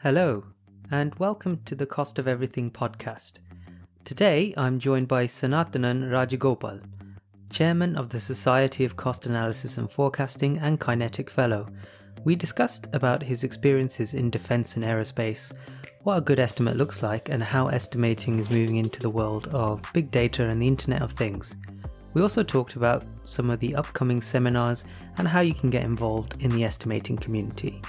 Hello, and welcome to the Cost of Everything podcast. Today I'm joined by Sanathanan Rajagopal, Chairman of the Society of Cost Analysis and Forecasting and Kinetic Fellow. We discussed about his experiences in defence and aerospace, what a good estimate looks like, and how estimating is moving into the world of big data and the Internet of Things. We also talked about some of the upcoming seminars and how you can get involved in the estimating community.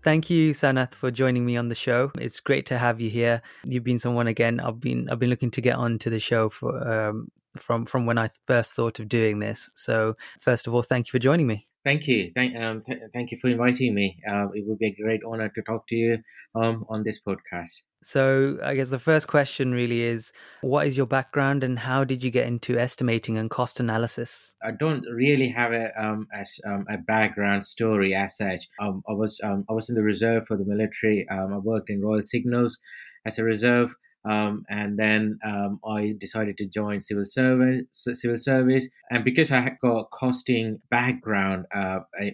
Thank you, Sanath, for joining me on the show. It's great to have you here. You've been someone again. I've been looking to get onto the show for from when I first thought of doing this. So first of all, thank you for joining me. Thank you. Thank you for inviting me. It would be a great honor to talk to you on this podcast. So I guess the first question really is, what is your background and how did you get into estimating and cost analysis? I don't really have a background story as such. I was in the reserve for the military. I worked in Royal Signals as a reserve, and then I decided to join civil service. And because I had got costing background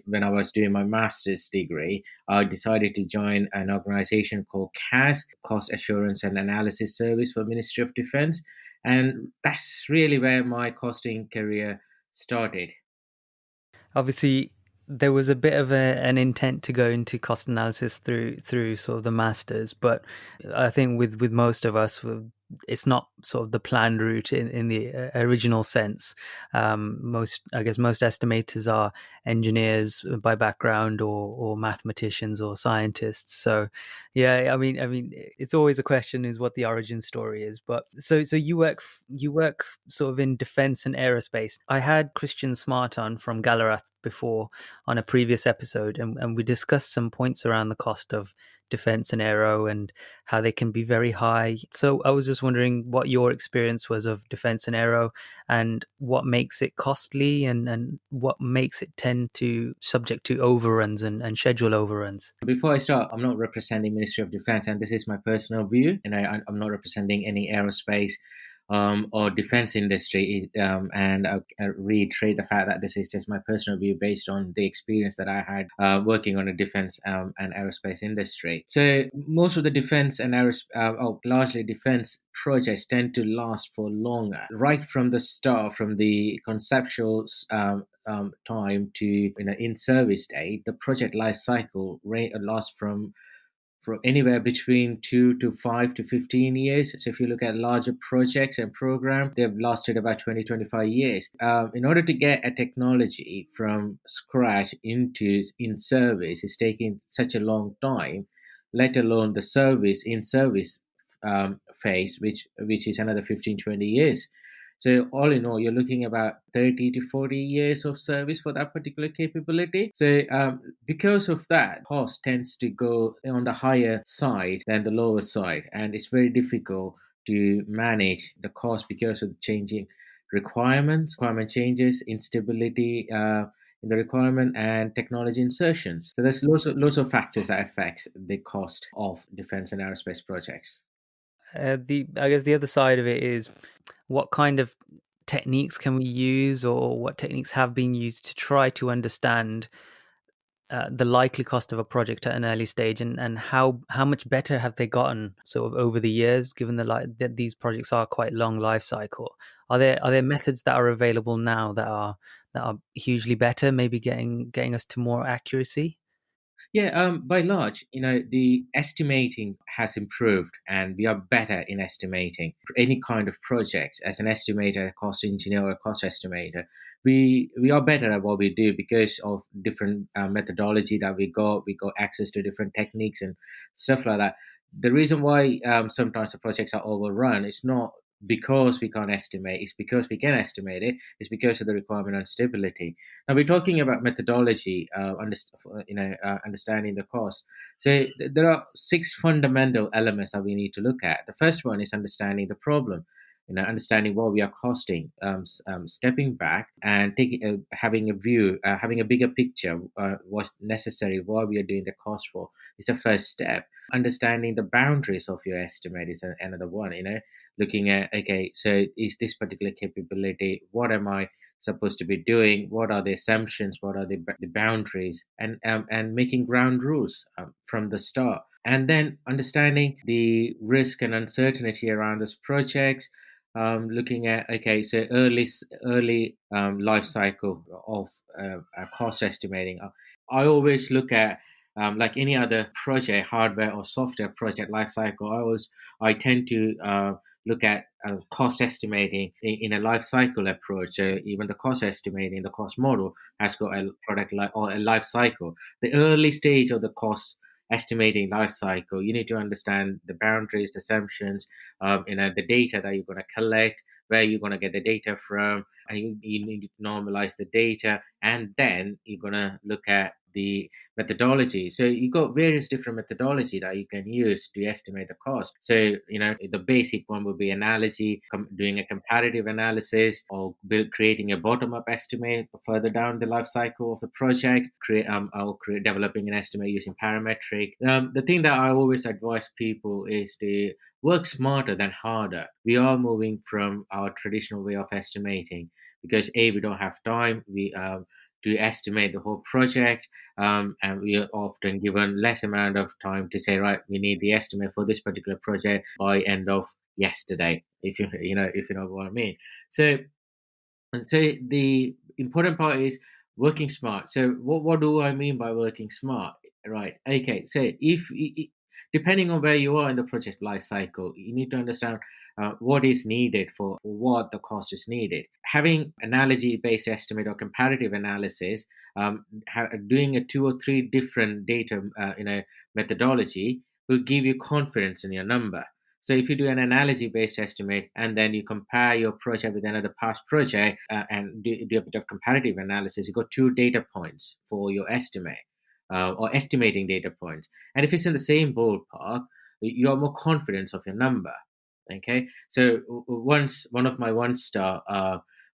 when I was doing my master's degree, I decided to join an organization called CAS, Cost Assurance and Analysis Service for Ministry of Defense. And that's really where my costing career started. Obviously, there was a bit of an intent to go into cost analysis through sort of the masters, but I think with most of us, it's not sort of the planned route in the original sense. Most estimators are engineers by background or mathematicians or scientists. So yeah, I mean, it's always a question is what the origin story is. But so you work sort of in defense and aerospace. I had Christian Smart on from Galarath before on a previous episode, and we discussed some points around the cost of defense and aero and how they can be very high. So I was just wondering what your experience was of defense and aero and what makes it costly and what makes it tend to subject to overruns and schedule overruns. Before I start, I'm not representing Ministry of Defense, and this is my personal view, and I'm not representing any aerospace or defense industry. And I reiterate the fact that this is just my personal view based on the experience that I had working on a defense and aerospace industry. So most of the defense and largely defense projects tend to last for longer, right from the start, from the conceptual time to in service date. The project life cycle lasts from anywhere between 2 to 5 to 15 years. So if you look at larger projects and programs, they've lasted about 20-25 years. In order to get a technology from scratch into in service, it's taking such a long time, let alone the in service phase, which is another 15-20 years. So all in all, you're looking about 30 to 40 years of service for that particular capability. So because of that, cost tends to go on the higher side than the lower side, and it's very difficult to manage the cost because of the changing requirement changes, instability in the requirement, and technology insertions. So there's lots of factors that affects the cost of defense and aerospace projects. The I guess the other side of it is what kind of techniques can we use or what techniques have been used to try to understand the likely cost of a project at an early stage and how much better have they gotten sort of over the years, given that these projects are quite long life cycle. Are there methods that are available now that are hugely better, maybe getting us to more accuracy? Yeah, by large, the estimating has improved and we are better in estimating any kind of project. As an estimator, cost engineer, or cost estimator, we are better at what we do because of different methodology that we got. We got access to different techniques and stuff like that. The reason why sometimes the projects are overrun is not because we can't estimate, it's because we can estimate it, it's because of the requirement on stability. Now we're talking about methodology, understanding the cost. So there are six fundamental elements that we need to look at. The first one is understanding the problem. Understanding what we are costing, stepping back and having a view, having a bigger picture, what's necessary, what we are doing the cost for, is the first step. Understanding the boundaries of your estimate is another one. looking at, okay, so is this particular capability, what am I supposed to be doing, what are the assumptions, what are the boundaries, and making ground rules from the start, and then understanding the risk and uncertainty around this project, looking at, okay, so early life cycle of cost estimating. I always look at, like any other project, hardware or software project life cycle. I tend to look at cost estimating in a life cycle approach. So even the cost estimating, the cost model has got a product life or a life cycle. The early stage of the cost estimating life cycle, you need to understand the boundaries, the assumptions, the data that you're going to collect, where you're going to get the data from, and you need to normalize the data, and then you're going to look at the methodology. So you got various different methodology that you can use to estimate the cost. So the basic one would be analogy, doing a comparative analysis, or creating a bottom-up estimate further down the life cycle of the project. Developing an estimate using parametric. The thing that I always advise people is to work smarter than harder. We are moving from our traditional way of estimating because we don't have time. We to estimate the whole project, and we are often given less amount of time to say, right, we need the estimate for this particular project by end of yesterday, if if you know what I mean. So the important part is working smart. So what do I mean by working smart? Right. Okay. So depending on where you are in the project life cycle, you need to understand what is needed for what the cost is needed. Having analogy based estimate or comparative analysis, doing a two or three different data in a methodology will give you confidence in your number. So if you do an analogy based estimate and then you compare your project with another past project, and do a bit of comparative analysis, you got two data points for your estimate, or estimating data points. And if it's in the same ballpark, you are more confident of your number. Okay. So once one of my one star,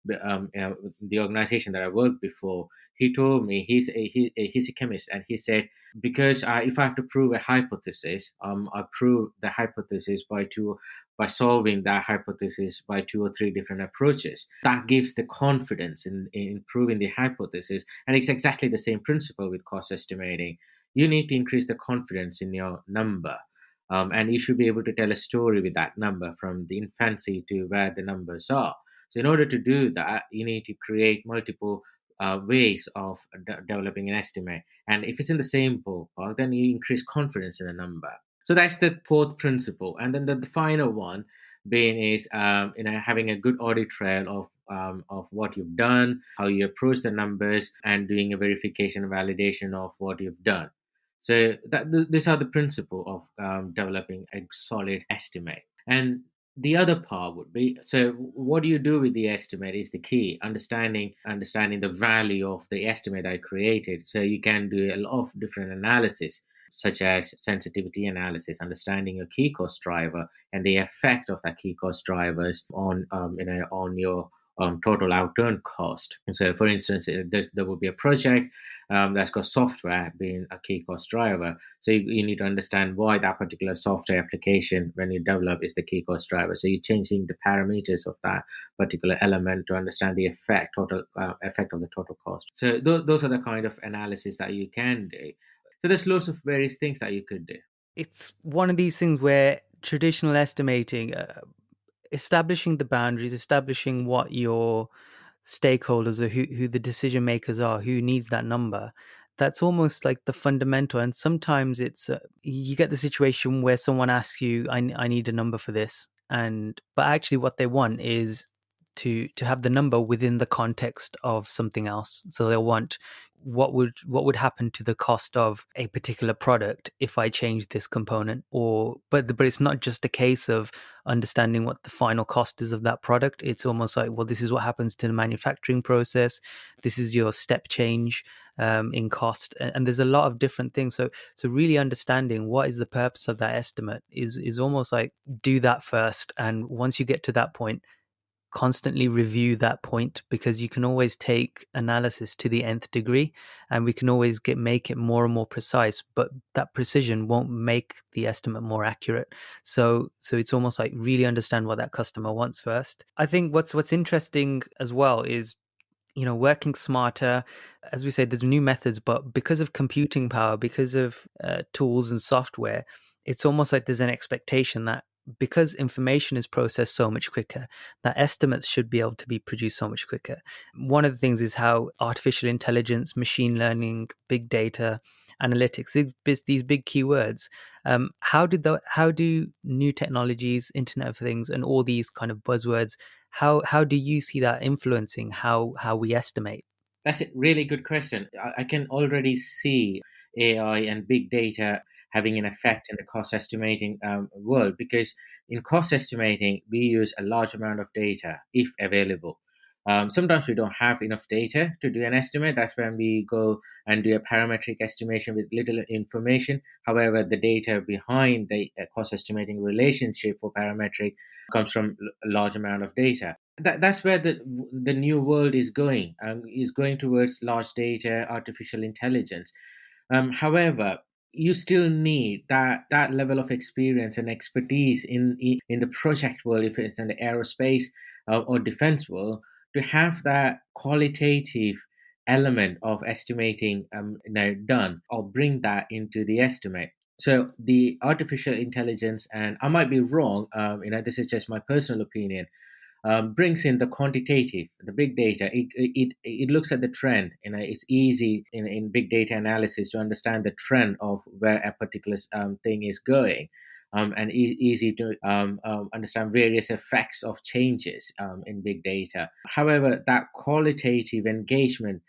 the organization that I worked before, he told me he's a chemist, and he said, because if I have to prove a hypothesis, I prove the hypothesis by solving that hypothesis by two or three different approaches. That gives the confidence in proving the hypothesis, and it's exactly the same principle with cost estimating. You need to increase the confidence in your number. And you should be able to tell a story with that number from the infancy to where the numbers are. So, in order to do that, you need to create multiple ways of developing an estimate. And if it's in the same ballpark, then you increase confidence in a number. So that's the fourth principle. And then the final one being is having a good audit trail of what you've done, how you approach the numbers, and doing a verification and validation of what you've done. So these are the principle of developing a solid estimate. And the other part would be, so what do you do with the estimate is the key. Understanding the value of the estimate I created. So you can do a lot of different analysis, such as sensitivity analysis, understanding a key cost driver and the effect of that key cost drivers on your total outturn cost. And so, for instance, there will be a project that's got software being a key cost driver. So you need to understand why that particular software application, when you develop, is the key cost driver. So you're changing the parameters of that particular element to understand the total effect of the total cost. So those are the kind of analysis that you can do. So there's lots of various things that you could do. It's one of these things where traditional estimating, establishing the boundaries, establishing what your stakeholders or who the decision makers are, who needs that number. That's almost like the fundamental. And sometimes it's you get the situation where someone asks you, I need a number for this," and but actually what they want is to have the number within the context of something else. So they'll want what would happen to the cost of a particular product if I change this component, or but it's not just a case of understanding what the final cost is of that product. It's almost like, well, this is what happens to the manufacturing process. This is your step change in cost, and there's a lot of different things. So really understanding what is the purpose of that estimate is almost like do that first, and once you get to that point, constantly review that point, because you can always take analysis to the nth degree, and we can always make it more and more precise, but that precision won't make the estimate more accurate. So it's almost like really understand what that customer wants first. I think what's interesting as well is, working smarter. As we say, there's new methods, but because of computing power, because of tools and software, it's almost like there's an expectation that because information is processed so much quicker, that estimates should be able to be produced so much quicker. One of the things is how artificial intelligence, machine learning, big data, analytics, these big keywords, how do new technologies, Internet of Things, and all these kind of buzzwords, how do you see that influencing how we estimate? That's a really good question. I can already see AI and big data having an effect in the cost estimating world, because in cost estimating, we use a large amount of data if available. Sometimes we don't have enough data to do an estimate. That's when we go and do a parametric estimation with little information. However, the data behind the cost estimating relationship for parametric comes from a large amount of data. That's where the new world is going towards large data, artificial intelligence. However, you still need that level of experience and expertise in the project world, if it's in the aerospace or defense world, to have that qualitative element of estimating done, or bring that into the estimate. So the artificial intelligence, and I might be wrong, this is just my personal opinion, brings in the quantitative, the big data. It looks at the trend. It's easy in big data analysis to understand the trend of where a particular thing is going, and easy to understand various effects of changes in big data. However, that qualitative engagement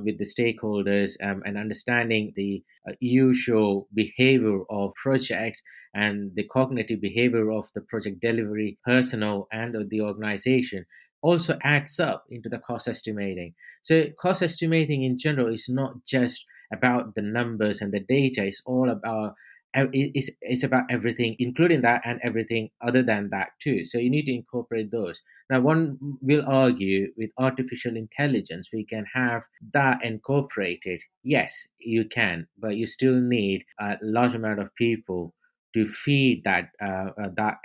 with the stakeholders, and understanding the usual behavior of project and the cognitive behavior of the project delivery personnel and of the organization also adds up into the cost estimating. So cost estimating in general is not just about the numbers and the data. It's all about it's about everything, including that and everything other than that too. So you need to incorporate those. Now, one will argue with artificial intelligence, we can have that incorporated. Yes, you can, but you still need a large amount of people to feed that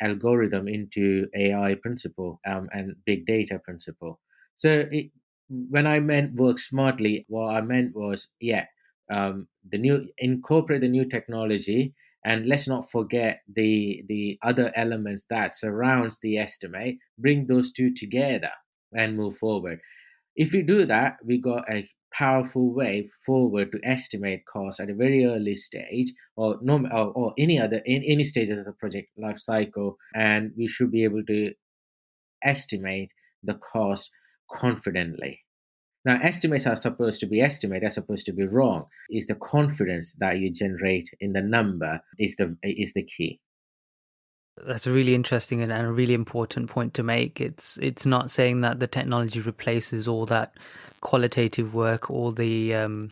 algorithm into AI principle, and big data principle. So when I meant work smartly, what I meant was, yeah, the new incorporate the new technology, and let's not forget the other elements that surrounds the estimate. Bring those two together and move forward. If we do that, we got a powerful way forward to estimate cost at a very early stage, or no, or any other in any stages of the project life cycle, and we should be able to estimate the cost confidently. Now, estimates are supposed to be estimated, are supposed to be wrong. Is the confidence that you generate in the number is the key. That's a really interesting and a really important point to make. It's not saying that the technology replaces all that qualitative work, all the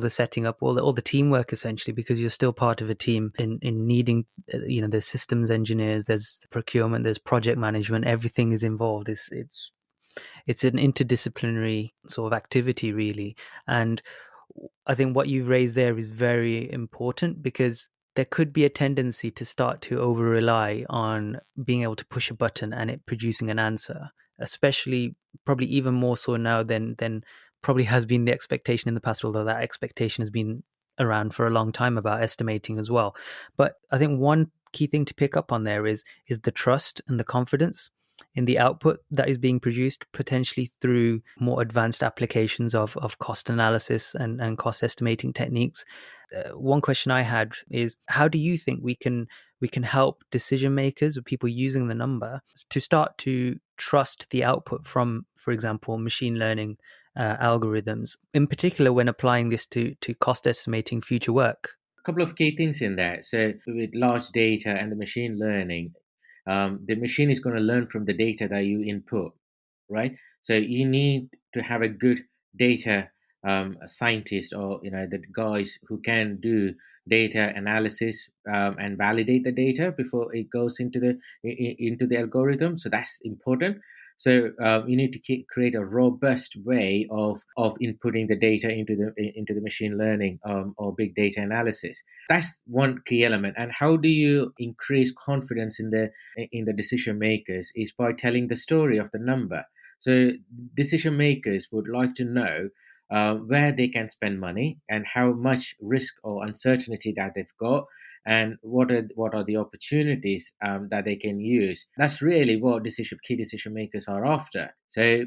setting up, all the teamwork, essentially, because you're still part of a team in needing, there's systems engineers, there's procurement, there's project management, everything is involved. It's an interdisciplinary sort of activity, really. And I think what you've raised there is very important, because there could be a tendency to start to over rely on being able to push a button and it producing an answer, especially probably even more so now than probably has been the expectation in the past, although that expectation has been around for a long time about estimating as well. But I think one key thing to pick up on there is the trust and the confidence in the output that is being produced, potentially through more advanced applications of cost analysis and cost estimating techniques. One question I had is, how do you think we can help decision makers or people using the number to start to trust the output from, for example, machine learning algorithms, in particular when applying this to cost estimating future work? A couple of key things in there. So with large data and the machine learning, the machine is going to learn from the data that you input, right? So you need to have a good data scientist, or the guys who can do data analysis, and validate the data before it goes into the algorithm. So that's important. So you need to create a robust way of inputting the data into the machine learning or big data analysis. That's one key element. And how do you increase confidence in the decision makers is by telling the story of the number. So decision makers would like to know where they can spend money and how much risk or uncertainty that they've got, and what are the opportunities that they can use. That's really what key decision makers are after. So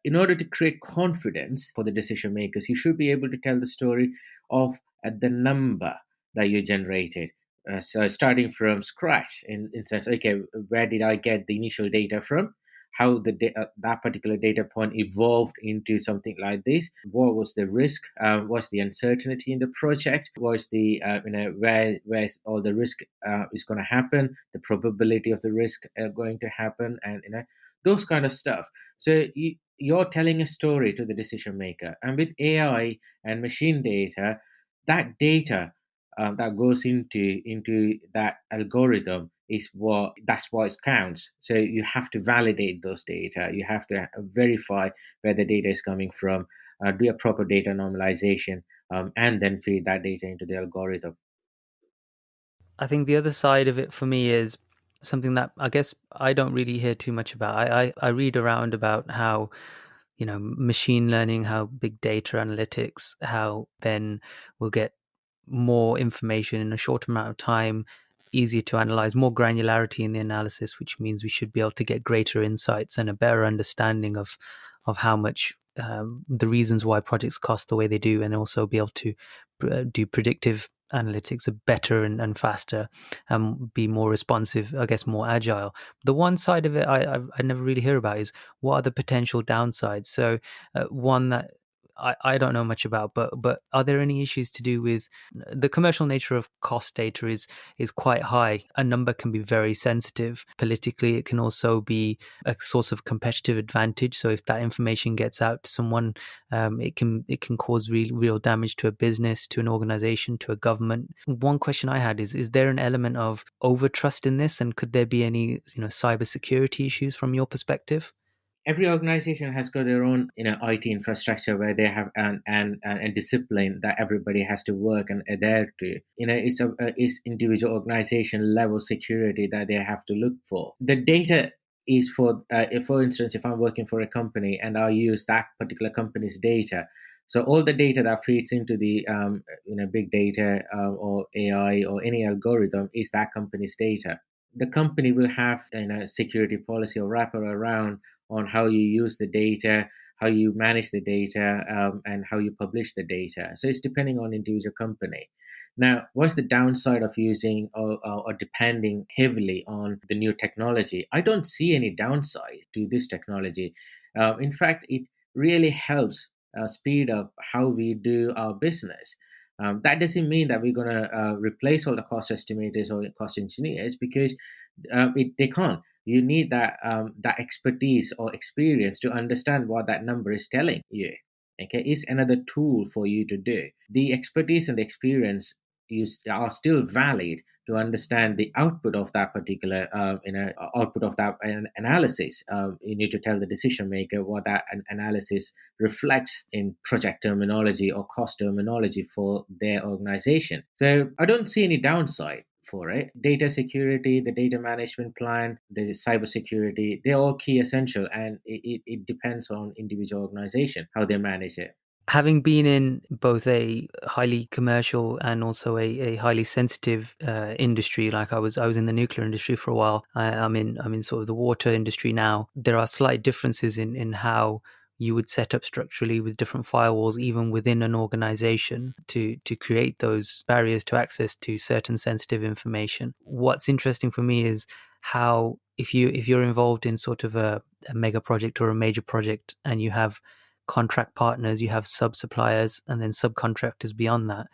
in order to create confidence for the decision makers, you should be able to tell the story of the number that you generated. So starting from scratch, in sense, okay, where did I get the initial data from? How that particular data point evolved into something like this. What was the risk? What's the uncertainty in the project? What's the where's all the risk is going to happen? The probability of the risk going to happen, and those kind of stuff. So you're telling a story to the decision maker, and with AI and machine data, that data that goes into that algorithm is what counts. So you have to validate those data. You have to verify where the data is coming from, do a proper data normalization, and then feed that data into the algorithm. I think the other side of it for me is something that I guess I don't really hear too much about. I read around about how, machine learning, how big data analytics, how then we'll get more information in a short amount of time, easier to analyze, more granularity in the analysis, which means we should be able to get greater insights and a better understanding of how much the reasons why projects cost the way they do, and also be able to do predictive analytics better and faster, be more responsive, I guess more agile. The one side of it I never really hear about is what are the potential downsides. So one that I don't know much about, but are there any issues to do with the commercial nature of cost data is quite high. A number can be very sensitive. Politically, it can also be a source of competitive advantage. So if that information gets out to someone, it can cause real damage to a business, to an organization, to a government. One question I had is there an element of overtrust in this, and could there be any cybersecurity issues from your perspective? Every organization has got their own IT infrastructure where they have an discipline that everybody has to work and adhere to. It's individual organization level security that they have to look for. The data is for instance, if I'm working for a company and I use that particular company's data, so all the data that feeds into the big data or AI or any algorithm is that company's data. The company will have security policy or wrapper around on how you use the data, how you manage the data, and how you publish the data. So it's depending on individual company. Now, what's the downside of using or depending heavily on the new technology? I don't see any downside to this technology. In fact, it really helps speed up how we do our business. That doesn't mean that we're going to replace all the cost estimators or cost engineers, because they can't. You need that expertise or experience to understand what that number is telling you. Okay, it's another tool for you to do. The expertise and the experience are still valid to understand the output of that particular output of that analysis. You need to tell the decision maker what that analysis reflects in project terminology or cost terminology for their organization. So I don't see any downside for it. Data security, the data management plan, the cybersecurity, they're all key essential, and it depends on individual organization how they manage it. Having been in both a highly commercial and also a highly sensitive industry, like I was in the nuclear industry for a while. I'm in sort of the water industry now. There are slight differences in how you would set up structurally with different firewalls, even within an organization, to create those barriers to access to certain sensitive information. What's interesting for me is how if you're involved in sort of a mega project or a major project, and you have contract partners, you have sub suppliers, and then subcontractors beyond that.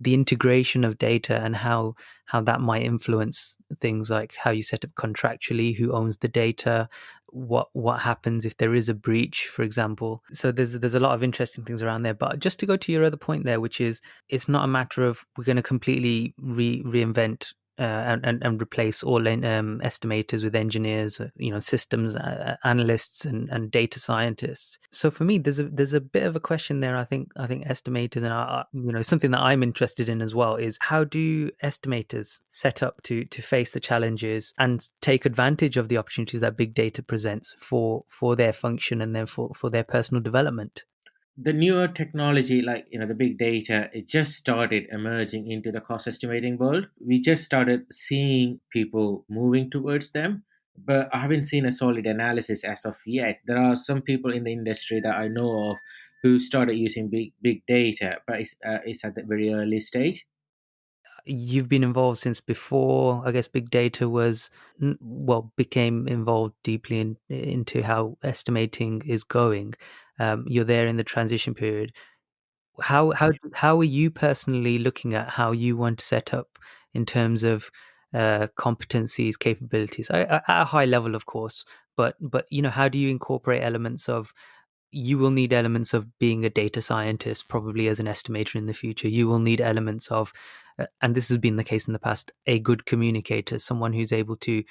The integration of data and how that might influence things like how you set up contractually, who owns the data, what happens if there is a breach, for example. So there's a lot of interesting things around there. But just to go to your other point there, which is it's not a matter of we're going to completely reinvent and replace all estimators with engineers, systems analysts and data scientists. So for me, there's a bit of a question there. I think estimators and something that I'm interested in as well is how do estimators set up to face the challenges and take advantage of the opportunities that big data presents for their function and then for their personal development. The newer technology, like the big data, it just started emerging into the cost estimating world. We just started seeing people moving towards them, but I haven't seen a solid analysis as of yet. There are some people in the industry that I know of who started using big data, but it's at the very early stage. You've been involved since before, I guess, big data was, well, became involved deeply into how estimating is going. You're there in the transition period. How are you personally looking at how you want to set up in terms of competencies, capabilities, at a high level, of course, but how do you incorporate elements of you will need elements of being a data scientist, probably as an estimator in the future. You will need elements of, and this has been the case in the past, a good communicator, someone who's able to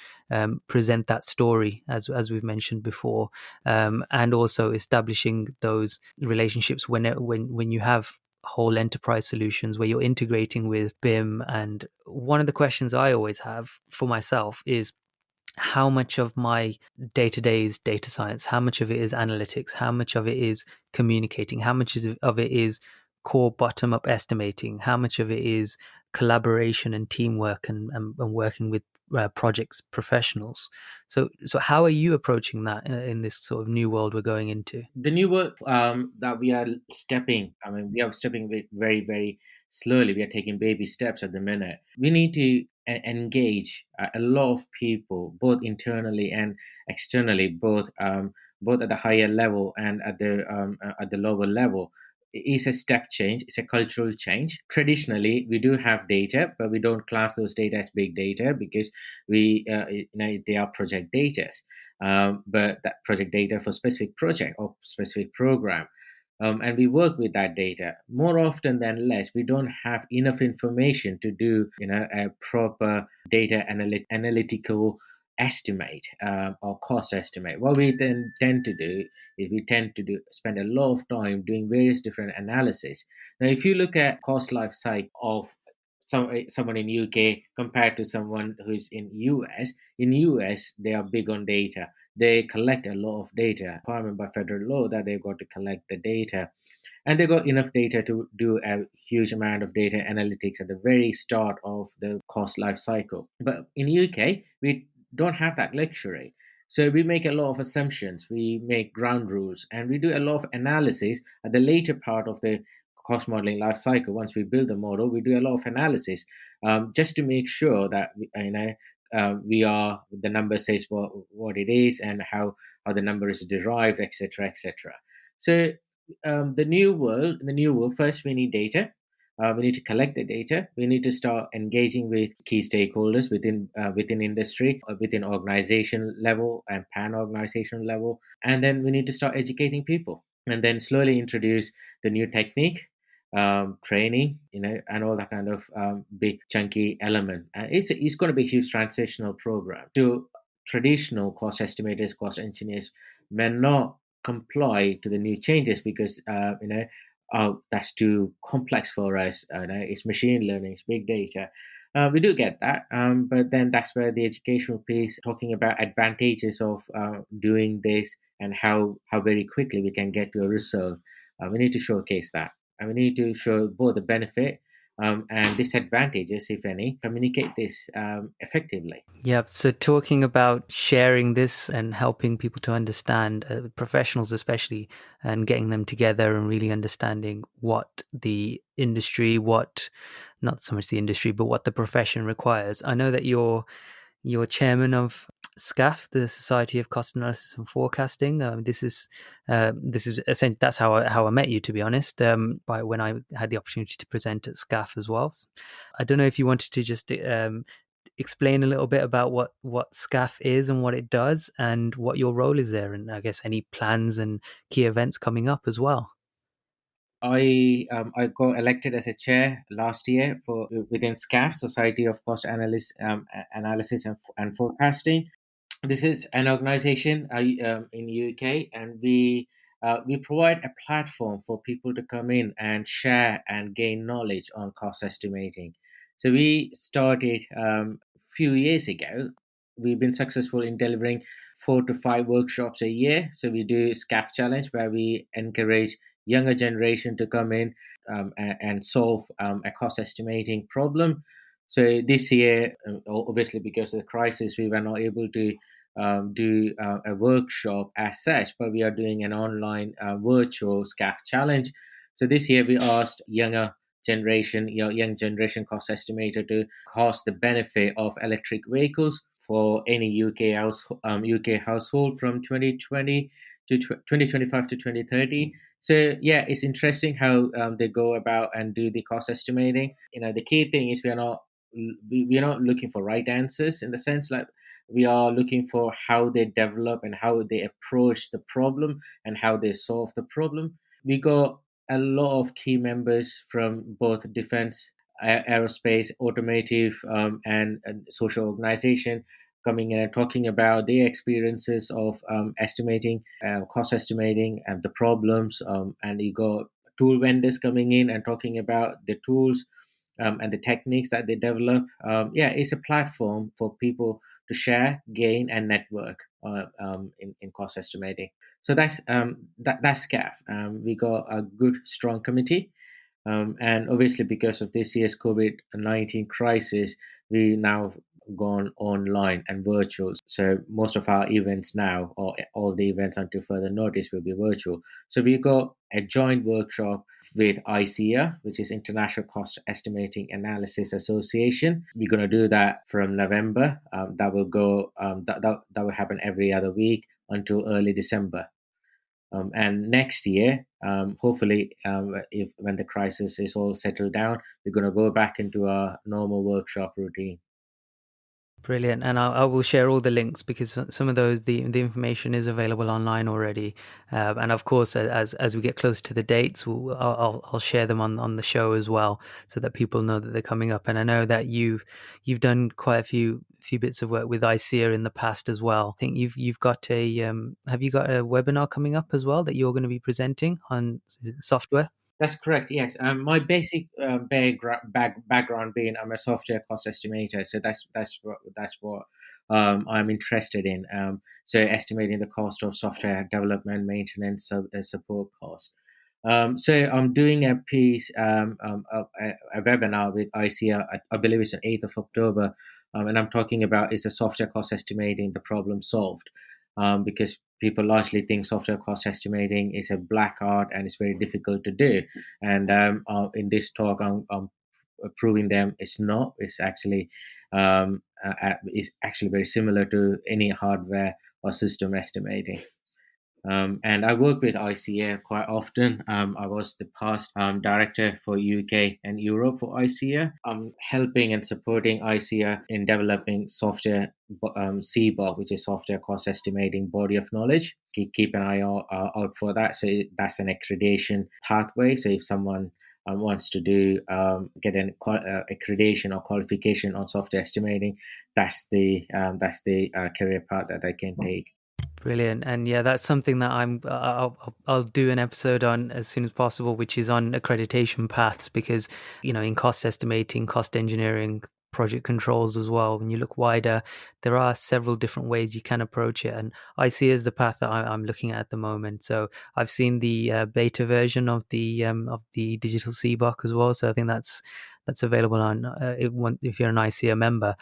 present that story, as we've mentioned before, and also establishing those relationships when you have whole enterprise solutions where you're integrating with BIM. And one of the questions I always have for myself is how much of my day to day is data science, how much of it is analytics, how much of it is communicating, how much of it is core bottom up estimating, how much of it is collaboration and teamwork and working with projects professionals. So how are you approaching that in this sort of new world we're going into? The new work that we are stepping, I mean, we are stepping with very, very slowly. We are taking baby steps at the minute. We need to engage a lot of people, both internally and externally, both at the higher level and at the lower level. It's a step change. It's a cultural change. Traditionally, we do have data, but we don't class those data as big data because they are project data, but that project data for specific project or specific program. And we work with that data more often than less. We don't have enough information to do a proper data analytical estimate or cost estimate. What we then tend to do is we tend to spend a lot of time doing various different analysis. Now if you look at cost life cycle of someone in UK compared to someone who's in US, they are big on data. They collect a lot of data, requirement by federal law that they've got to collect the data, and they got enough data to do a huge amount of data analytics at the very start of the cost life cycle. But in UK, we don't have that luxury. So we make a lot of assumptions, we make ground rules, and we do a lot of analysis at the later part of the cost modeling life cycle. Once we build the model, we do a lot of analysis just to make sure that we are the number says what it is and how the number is derived, etc., etc. So the new world, first we need data. We need to collect the data. We need to start engaging with key stakeholders within industry, within organization level and pan organization level, and then we need to start educating people, and then slowly introduce the new technique, training, and all that kind of big chunky element. And it's going to be a huge transitional program. To traditional cost estimators, cost engineers may not comply to the new changes because that's too complex for us. It's machine learning, it's big data. We do get that, but then that's where the educational piece, talking about advantages of doing this and how very quickly we can get to a result. We need to showcase that, and we need to show both the benefit and disadvantages, if any. Communicate this effectively. Yeah, so talking about sharing this and helping people to understand, professionals especially, and getting them together and really understanding what the industry, what not so much the industry, but what the profession requires. I know that you're chairman of SCAF, the Society of Cost Analysis and Forecasting. This is essentially that's how I met you, to be honest. By when I had the opportunity to present at SCAF as well. I don't know if you wanted to just explain a little bit about what SCAF is and what it does and what your role is there, and I guess any plans and key events coming up as well. I got elected as a chair last year for within SCAF, Society of Cost Analysis and Forecasting. This is an organization in UK, and we provide a platform for people to come in and share and gain knowledge on cost estimating. So we started few years ago. We've been successful in delivering 4 to 5 workshops a year. So we do SCAF challenge, where we encourage younger generation to come in and solve a cost estimating problem. So this year, obviously because of the crisis, we were not able to do a workshop as such, but we are doing an online virtual SCAF challenge. So this year we asked young generation cost estimator to cost the benefit of electric vehicles for any UK household from 2020 to 2025 to 2030. So yeah, it's interesting how they go about and do the cost estimating. The key thing is we are not looking for right answers, in the sense like we are looking for how they develop and how they approach the problem and how they solve the problem. We got a lot of key members from both defense, aerospace, automotive, and social organization coming in and talking about their experiences of estimating, cost estimating, and the problems. And you got tool vendors coming in and talking about the tools and the techniques that they develop. Yeah, it's a platform for people to share, gain, and network in cost estimating. So that's SCAF. We got a good, strong committee. And obviously, because of this year's COVID-19 crisis, we now gone online and virtual. So most of our events now, or all the events until further notice, will be virtual. So we got a joint workshop with ICEA, which is International Cost Estimating Analysis Association. We're going to do that from November. That will happen every other week until early December. And next year, hopefully, if when the crisis is all settled down, we're going to go back into our normal workshop routine. Brilliant, and I will share all the links because some of those the information is available online already, and of course, as we get close to the dates, I'll share them on the show as well, so that people know that they're coming up. And I know that you've done quite a few bits of work with ICEA in the past as well. I think you've got a have you got a webinar coming up as well that you're going to be presenting on, is it software? That's correct. Yes, my basic background being I'm a software cost estimator, so that's what I'm interested in. So estimating the cost of software development, maintenance, support costs. So I'm doing a piece, a webinar with ICEA. I believe it's the 8th of October, and I'm talking about is the software cost estimating the problem solved, because people largely think software cost estimating is a black art and it's very difficult to do. And in this talk, I'm proving them it's not. It's actually very similar to any hardware or system estimating. And I work with ICA quite often. I was the past director for UK and Europe for ICA. I'm helping and supporting ICA in developing software CBOK, which is software cost estimating body of knowledge. Keep an eye out for that. So that's an accreditation pathway. So if someone wants to do get an accreditation or qualification on software estimating, that's the career path that they can take. Brilliant, and yeah, that's something that I'll do an episode on as soon as possible, which is on accreditation paths, because in cost estimating, cost engineering, project controls as well. When you look wider, there are several different ways you can approach it, and I see as the path that I'm looking at the moment. So I've seen the beta version of the digital CBOK as well. So I think that's available on if you're an ICA member.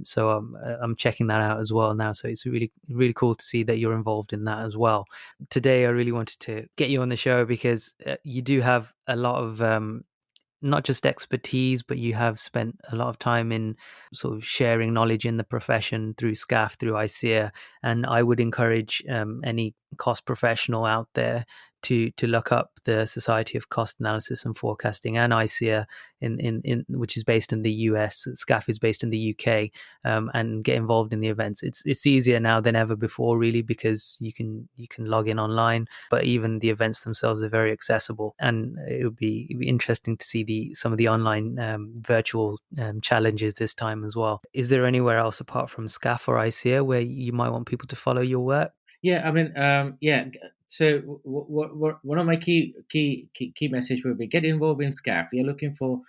So I'm checking that out as well now. So it's really, really cool to see that you're involved in that as well. Today, I really wanted to get you on the show because you do have a lot of not just expertise, but you have spent a lot of time in sort of sharing knowledge in the profession through SCAF, through ICEA. And I would encourage any cost professional out there to look up the Society of Cost Analysis and Forecasting and ICEA in which is based in the US. SCAF is based in the UK, and get involved in the events. It's easier now than ever before, really, because you can log in online. But even the events themselves are very accessible, and it'd be interesting to see some of the online virtual challenges this time as well. Is there anywhere else apart from SCAF or ICEA where you might want people to follow your work? Yeah, I mean, yeah. So, one of my key message will be get involved in SCAF. We are looking for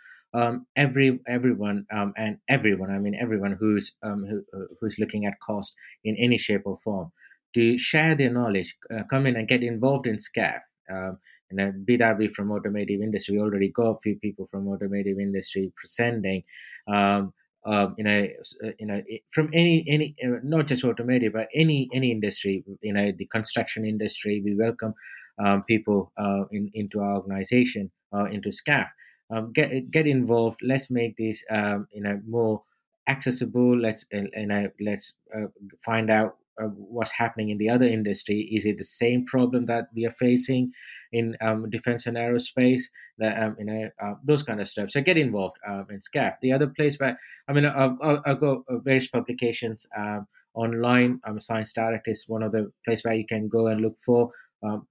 everyone and everyone. I mean, everyone who's looking at cost in any shape or form to share their knowledge. Come in and get involved in SCAF. Be that be from automotive industry. We already got a few people from automotive industry presenting. Um, from any not just automotive but any industry, the construction industry, we welcome people into our organization, into SCAF. Get involved. Let's make this more accessible. Let's find out what's happening in the other industry. Is it the same problem that we are facing in defense and aerospace? That those kind of stuff. So get involved in SCAF. The other place where, I mean, I've got various publications online. Science Direct is one of the place where you can go and look for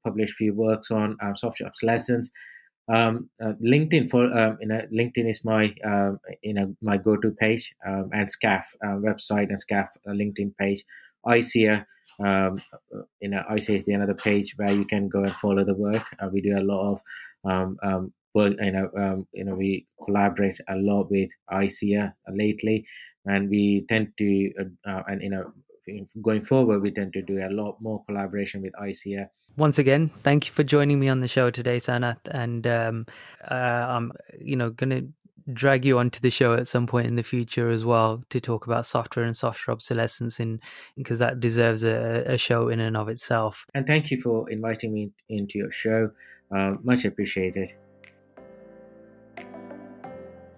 publish few works on software obsolescence. LinkedIn for LinkedIn is my my go-to page, and SCAF website and SCAF LinkedIn page. ICEA, ICEA is the another page where you can go and follow the work. We do a lot of work. We collaborate a lot with ICEA lately, and we tend to and going forward we tend to do a lot more collaboration with ICEA. Once again, thank you for joining me on the show today, Sanath. And I'm, going to drag you onto the show at some point in the future as well to talk about software and software obsolescence, because that deserves a show in and of itself. And thank you for inviting me into your show. Much appreciated.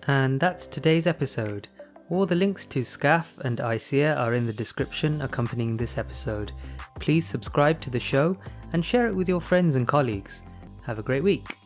And that's today's episode. All the links to SCAF and ICEA are in the description accompanying this episode. Please subscribe to the show and share it with your friends and colleagues. Have a great week.